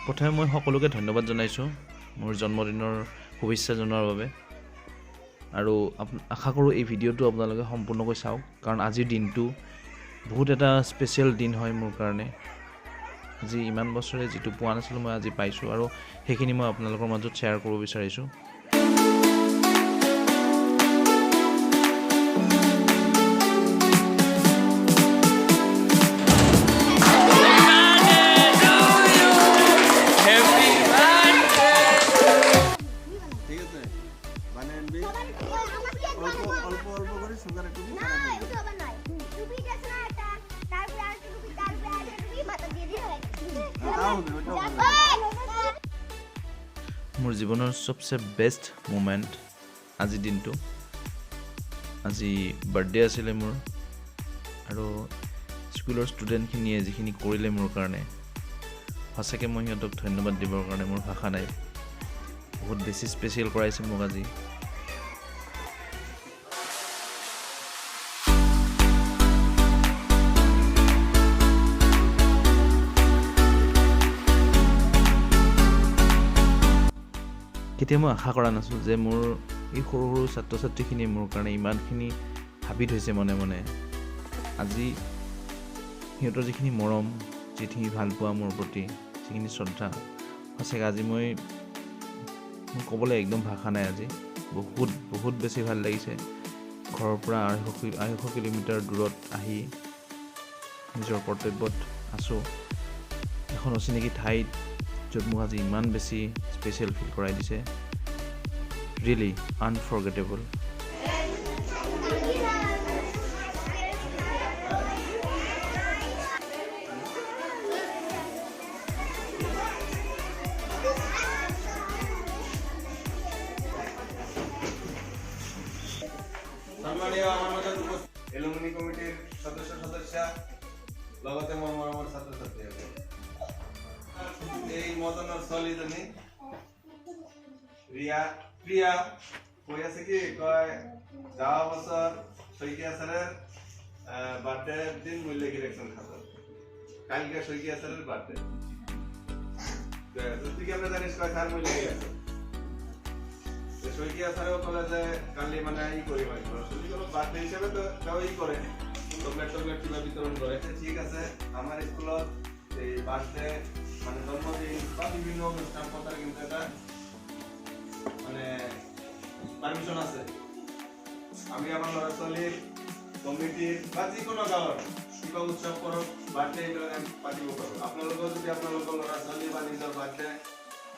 প্ৰথমে মই সকলোকে ধন্যবাদ জনাইছোঁ মোৰ জন্মদিনৰ শুভেচ্ছা জনোৱাৰ বাবে আৰু আশা কৰোঁ এই ভিডিঅ'টো আপোনালোকে সম্পূৰ্ণকৈ চাওক কাৰণ আজিৰ দিনটো বহুত এটা স্পেচিয়েল দিন হয় মোৰ কাৰণে আজি ইমান বছৰে যেটো পোৱা নাছিলোঁ মই আজি পাইছোঁ আৰু সেইখিনি মই আপোনালোকৰ মাজত শ্বেয়াৰ কৰিব বিচাৰিছোঁ মোৰ জীৱনৰ সবচে বেষ্ট মোমেণ্ট আজি দিনটো আজি বাৰ্থডে আছিলে মোৰ আৰু স্কুলৰ ষ্টুডেণ্টখিনিয়ে যিখিনি কৰিলে মোৰ কাৰণে সঁচাকৈ মই সিহঁতক ধন্যবাদ দিবৰ কাৰণে মোৰ ভাষা নাই বহুত বেছি স্পেচিয়েল কৰাইছে মোক আজি কেতিয়া মই আশা কৰা নাছিলোঁ যে মোৰ এই সৰু সৰু ছাত্ৰ ছাত্ৰীখিনিয়ে মোৰ কাৰণে ইমানখিনি ভাবি থৈছে মনে মনে আজি সিহঁতৰ যিখিনি মৰম যিখিনি ভাল পোৱা মোৰ প্ৰতি যিখিনি শ্ৰদ্ধা সঁচাকৈ আজি মই ক'বলৈ একদম ভাষা নাই আজি বহুত বেছি ভাল লাগিছে ঘৰৰ পৰা 250 কিলোমিটাৰ দূৰত আহি নিজৰ কৰ্তব্যত আছোঁ এখন অচিনাকি ঠাইত য'ত মোক আজি ইমান বেছি স্পেচিয়েল ফিল কৰাই দিছে ৰিয়েলি আনফৰগেটেবল সম্মানীয় আমাদের এলুমিনি কমিটির সদস্য লগতে আমার ছাত্রছাত্রী এই মদনের চলিজনী প্রিয়া কই আছে কি কয় যাওয়া বছর শইকিয়া স্যারের বার্থডে দিন মূল্য ইলেকশন খাতা কালকে শইকিয়া স্যারের বার্থডে তুই কি আমরা জানিস কয় স্যার মূল্য গেছে শইকিয়া স্যারও কলেজে কালি মানে ই করি মানে সত্যি বার্থডে হিসেবে তো তাও ই করে চকলেট কিবা বিতরণ করে ঠিক আছে আমার স্কুলত এই বার্থডে মানে জন্মদিন বা বিভিন্ন অনুষ্ঠান পতার কিন্তু এটা মানে পারমিশন আছে আমি আমার ল'ৰা ছোৱালীৰ কমিটিৰ বা যিকোনো গাঁৱৰ কিবা উৎসৱ কৰক বাৰ্থডে এইবিলাক আমি পাতিব পাৰোঁ আপোনালোকেও যদি আপোনালোকৰ ল'ৰা ছোৱালী বা নিজৰ বাৰ্থডে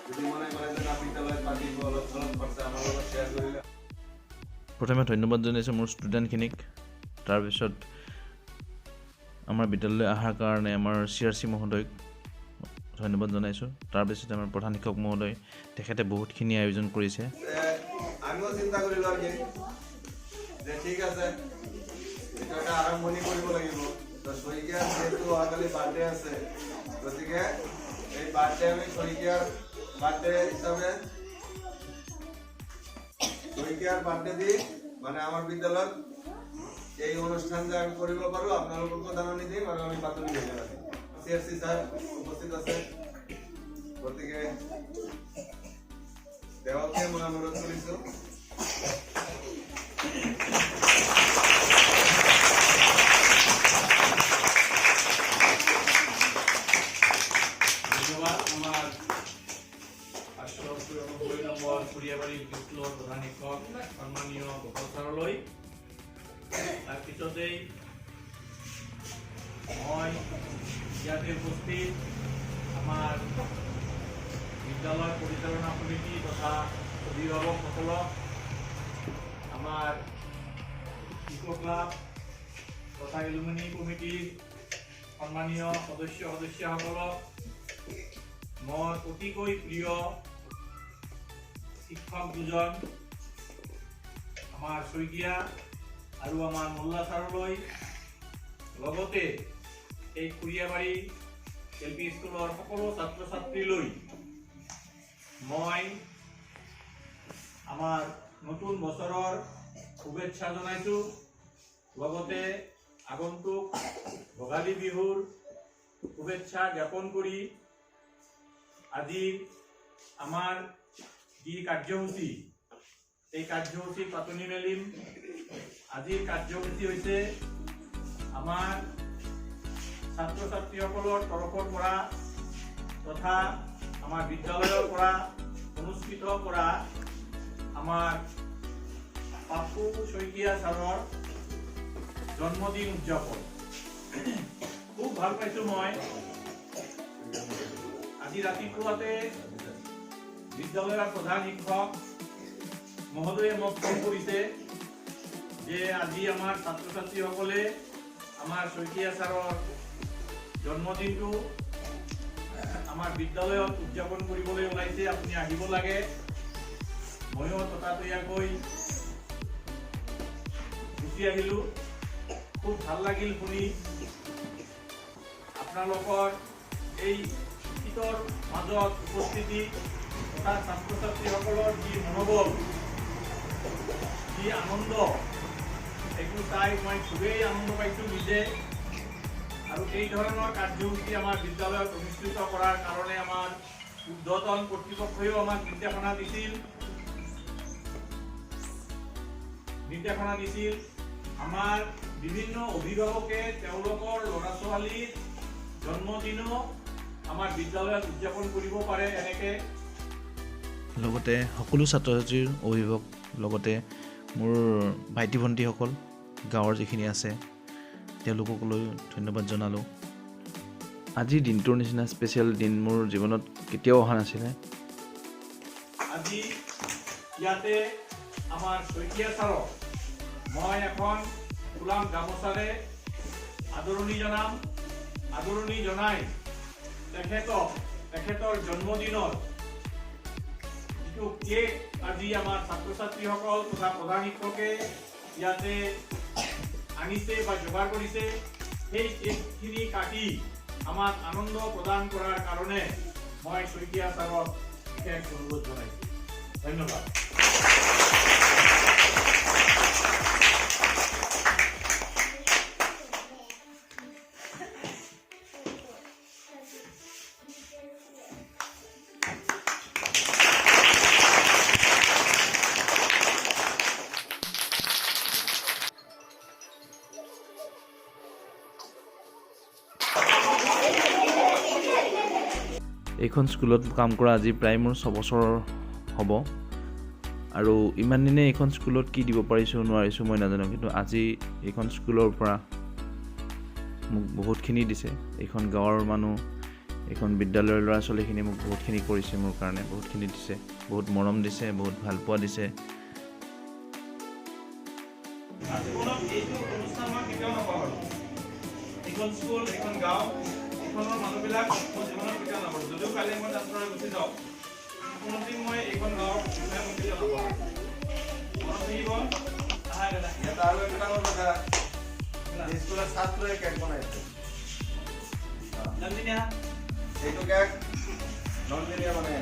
যদি মনে কৰে যে বিদ্যালয়ত পাতিব অলপ চলপ খৰচা আমাৰ লগত শ্বেয়াৰ কৰিলে প্ৰথমে ধন্যবাদ জনাইছোঁ মোৰ ষ্টুডেণ্টখিনিক তাৰপিছত আমাৰ বিদ্যালয়লৈ অহাৰ কাৰণে আমাৰ CRC মহোদয়ক ধন্যবাদ জনাইছোঁ তাৰপিছত আমাৰ প্ৰধান শিক্ষক মহোদয় তেখেতে বহুতখিনি আয়োজন কৰিছে আমিও চিন্তা কৰিলোঁ আৰু যে ঠিক আছে এটা আৰম্ভণি কৰিব লাগিব তো শইকীয়াৰ যেহেতু অহাকালি বাৰ্থডে আছে গতিকে এই বাৰ্থডে আমি শইকীয়াৰ বাৰ্থডে হিচাপে শইকীয়াৰ বাৰ্থডে দি মানে আমাৰ বিদ্যালয়ত এই অনুষ্ঠান যে আমি কৰিব পাৰোঁ আপোনালোককো জাননী দিম আৰু আমি বাতৰি দিম CRC স্যাৰ উপস্থিত আছে গতিকে তেওঁকে মই অনুৰোধ কৰিছোঁ ধন্যবাদ আমাৰ 899 নম্বৰ কুৰিয়াবাৰী স্কুলৰ প্ৰধান শিক্ষক সন্মানীয় গোপাল ছাৰলৈ তাৰপিছতেই মই ইয়াতে উপস্থিত আমাৰ বিদ্যালয় পৰিচালনা সমিতি তথা অভিভাৱকসকলক আমাৰ ইকো ক্লাব তথা এলুমিনি কমিটিৰ সন্মানীয় সদস্যসকলক মোৰ অতিকৈ প্ৰিয় শিক্ষক দুজন আমাৰ শইকীয়া আৰু আমাৰ মোল্লা ছাৰলৈ লগতে এই কুৰিয়াবাৰী LP স্কুলৰ সকলো ছাত্ৰ ছাত্ৰীলৈ মই আমাৰ নতুন বছৰৰ শুভেচ্ছা জনাইছোঁ লগতে আগন্তুক ভোগালী বিহুৰ শুভেচ্ছা জ্ঞাপন কৰি আজি আমাৰ যি কাৰ্যসূচী এই কাৰ্যসূচী পাতনি মেলিম। আজিৰ কাৰ্যসূচী হৈছে আমাৰ ছাত্ৰ ছাত্ৰীসকলৰ তৰফৰ পৰা তথা আমাৰ বিদ্যালয়ৰ পৰা অনুষ্ঠিত কৰা আমাৰ পাপু শইকীয়া ছাৰৰ জন্মদিন উদযাপন। খুব ভাল পাইছো মই। আজি ৰাতিপুৱাতে বিদ্যালয়ৰ প্ৰধান শিক্ষক মহোদয়ে মোক ফোন কৰিছে যে আজি আমাৰ ছাত্ৰ ছাত্ৰীসকলে আমাৰ শইকীয়া ছাৰৰ জন্মদিনটো আমাৰ বিদ্যালয়ত উদযাপন কৰিবলৈ ওলাইছে, আপুনি আহিব লাগে। ময়ো ততাতৈয়াকৈ গুচি আহিলোঁ। খুব ভাল লাগিল শুনি। আপোনালোকৰ এই শীতৰ মাজত উপস্থিতি তথা ছাত্ৰ ছাত্ৰীসকলৰ যি মনোবল, যি আনন্দ, এইটো চাই মই খুবেই আনন্দ পাইছোঁ নিজে। আৰু এই ধৰণৰ কাৰ্যসূচী আমাৰ বিদ্যালয়ত অনুষ্ঠিত কৰাৰ কাৰণে আমাৰ ঊৰ্ধ্বতন কৰ্তৃপক্ষইও আমাক নিৰ্দেশনা দিছিল। আমাৰ বিভিন্ন অভিভাৱকে তেওঁলোকৰ ল'ৰা ছোৱালীৰ জন্মদিনো আমাৰ বিদ্যালয়ত উদযাপন কৰিব পাৰে এনেকে। লগতে সকলো ছাত্ৰ ছাত্ৰীৰ অভিভাৱক, লগতে মোৰ ভাইটি ভণ্টিসকল গাঁৱৰ যিখিনি আছে তেওঁলোকলৈ ধন্যবাদ জনালোঁ। আজিৰ দিনটোৰ নিচিনা স্পেচিয়েল দিন মোৰ জীৱনত কেতিয়াও অহা নাছিলে। আজি ইয়াতে আমাৰ শইকীয়া ছাৰক মই এখন গোলাম গামোচাৰে আদৰণি জনাই তেখেতৰ জন্মদিনৰ যিটো কেক আজি আমাৰ ছাত্ৰ ছাত্ৰীসকল তথা প্ৰধান শিক্ষকে ইয়াতে আনিছে বা যোগাৰ কৰিছে, সেই কেকখিনি কাটি আমাক আনন্দ প্ৰদান কৰাৰ কাৰণে মই শইকীয়া ছাৰক বিশেষ অনুৰোধ জনাইছোঁ। ধন্যবাদ। এইখন স্কুলত কাম কৰা আজি প্ৰায় মোৰ 6 বছৰ হ'ব। আৰু ইমান দিনে এইখন স্কুলত কি দিব পাৰিছোঁ নোৱাৰিছোঁ মই নাজানো, কিন্তু আজি এইখন স্কুলৰ পৰা মোক বহুতখিনি দিছে। এইখন গাঁৱৰ মানুহ, এইখন বিদ্যালয়ৰ ল'ৰা ছোৱালীখিনি মোক বহুতখিনি কৰিছে, মোৰ কাৰণে বহুতখিনি দিছে, বহুত মৰম দিছে, বহুত ভাল পোৱা দিছে। এইখন স্কুল, এইখন গাঁও, এইখনৰ মানুহবিলাক মোৰ জীৱনত কেতিয়াও নাপালোঁ। যদিও কালি মই ট্ৰান্সফাৰ গুচি যাওঁ, কোনোদিন মই এইখন গাঁৱৰ বিষয়ে মই কেতিয়াও নাপালোঁ। মনত থাকিব ইয়াত আৰু এটা কথা, স্কুলৰ ছাত্ৰই কেক বনাইছে। এইটো কেক নন্দিনীয়ে বনাই।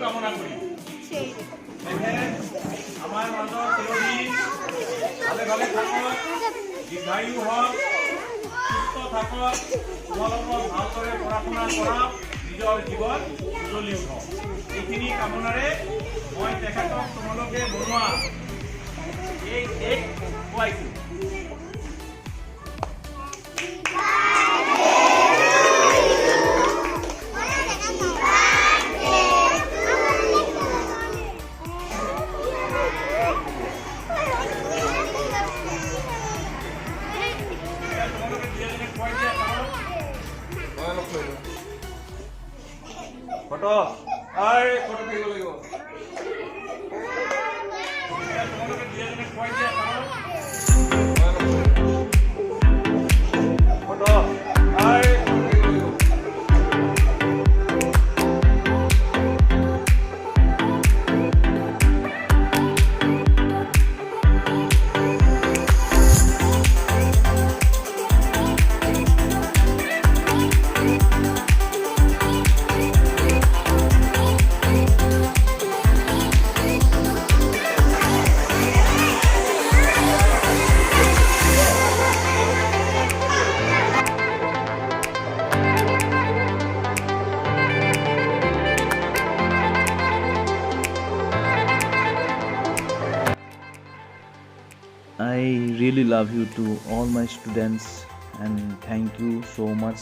কামনা করি আমার মাজত চিরদিন ভালে ভালে থাকক, দীর্ঘায়ু হওক, সুস্থ থাকক, তোমালোকক ভালদৰে পঢ়া শুনা কৰক, নিজৰ জীৱন উজ্বলি উঠক। এইখিনি কামনাৰে মই তেখেতক তোমালোকে বনোৱা এই কেক খুৱাইছোঁ। ফটো আই ফটো থাকিব লাগিব তোমালোকে দুজনে খুৱাই দিয়া খাওঁ ফটো আই থাকিব লাগিব I really love you to all my students and thank you so much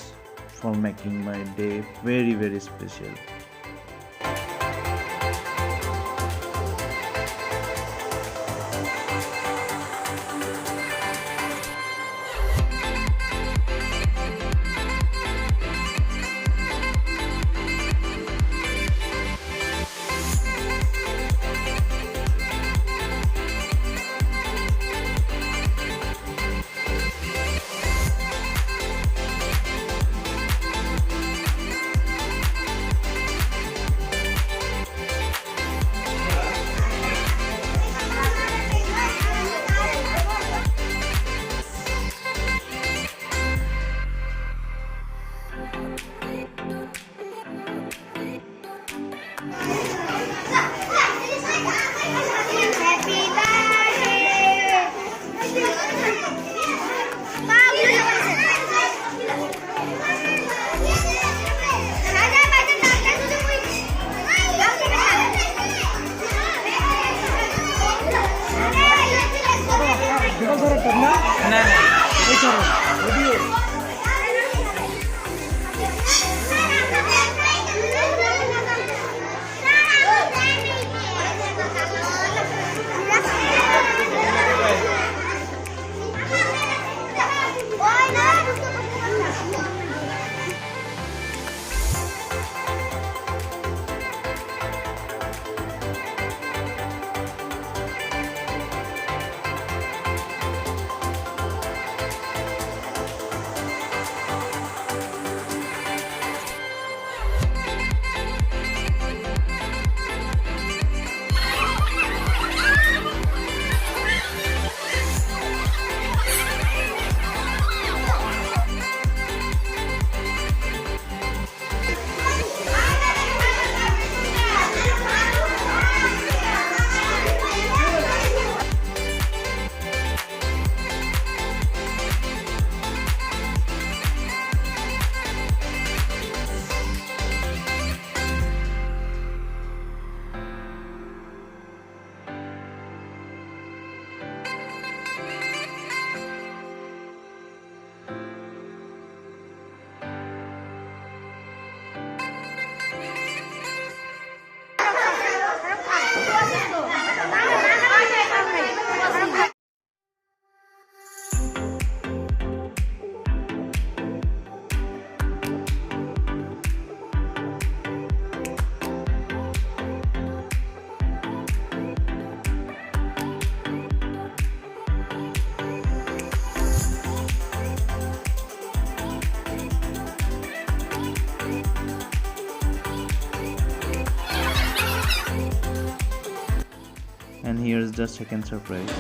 for making my day very very special. And here's the second surprise.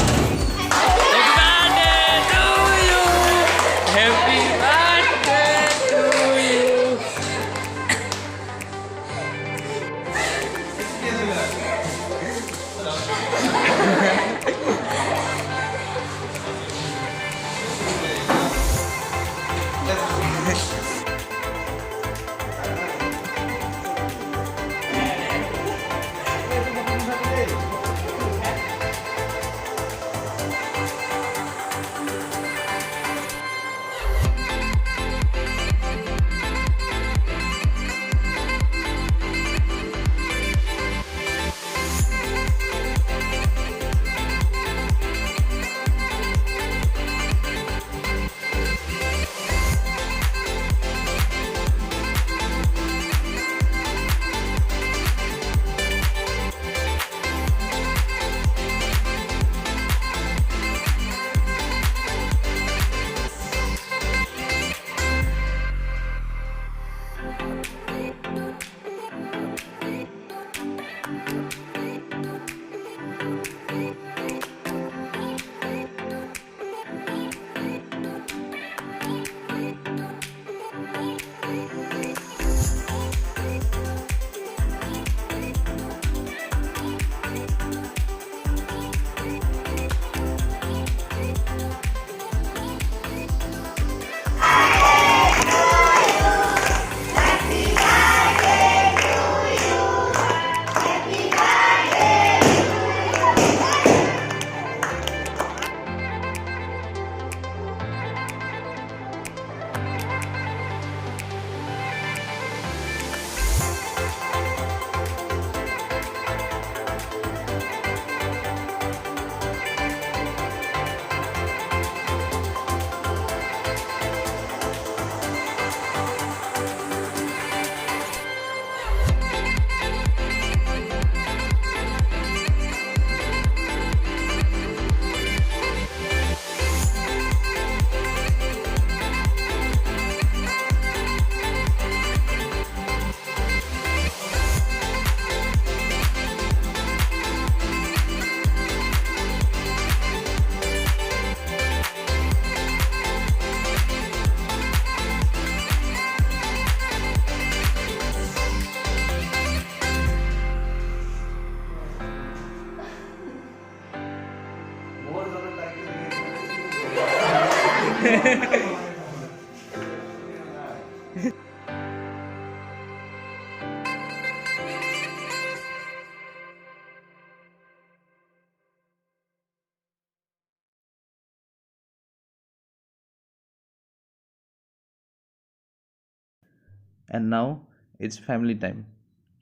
And now it's family time.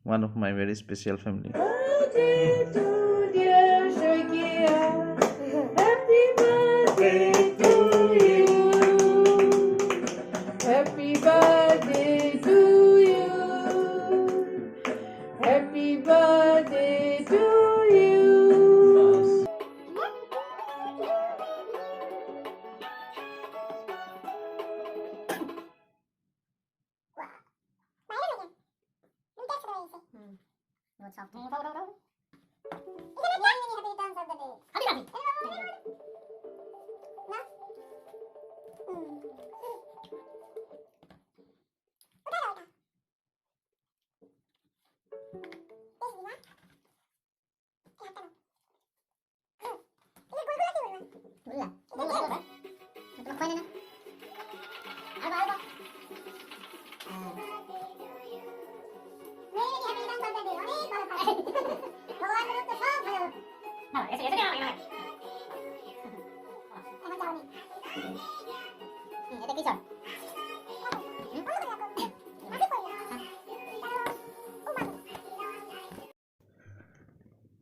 One of my very special family. Birthday to dear Shakia. Happy birthday to you. Happy birthday to you. Happy birthday to you.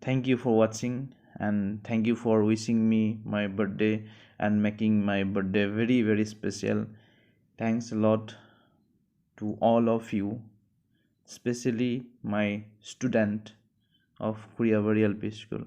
Thank you for watching, and thank you for wishing me my birthday and making my birthday very, very special. Thanks a lot to all of you, especially my student of Kuriabari LP School.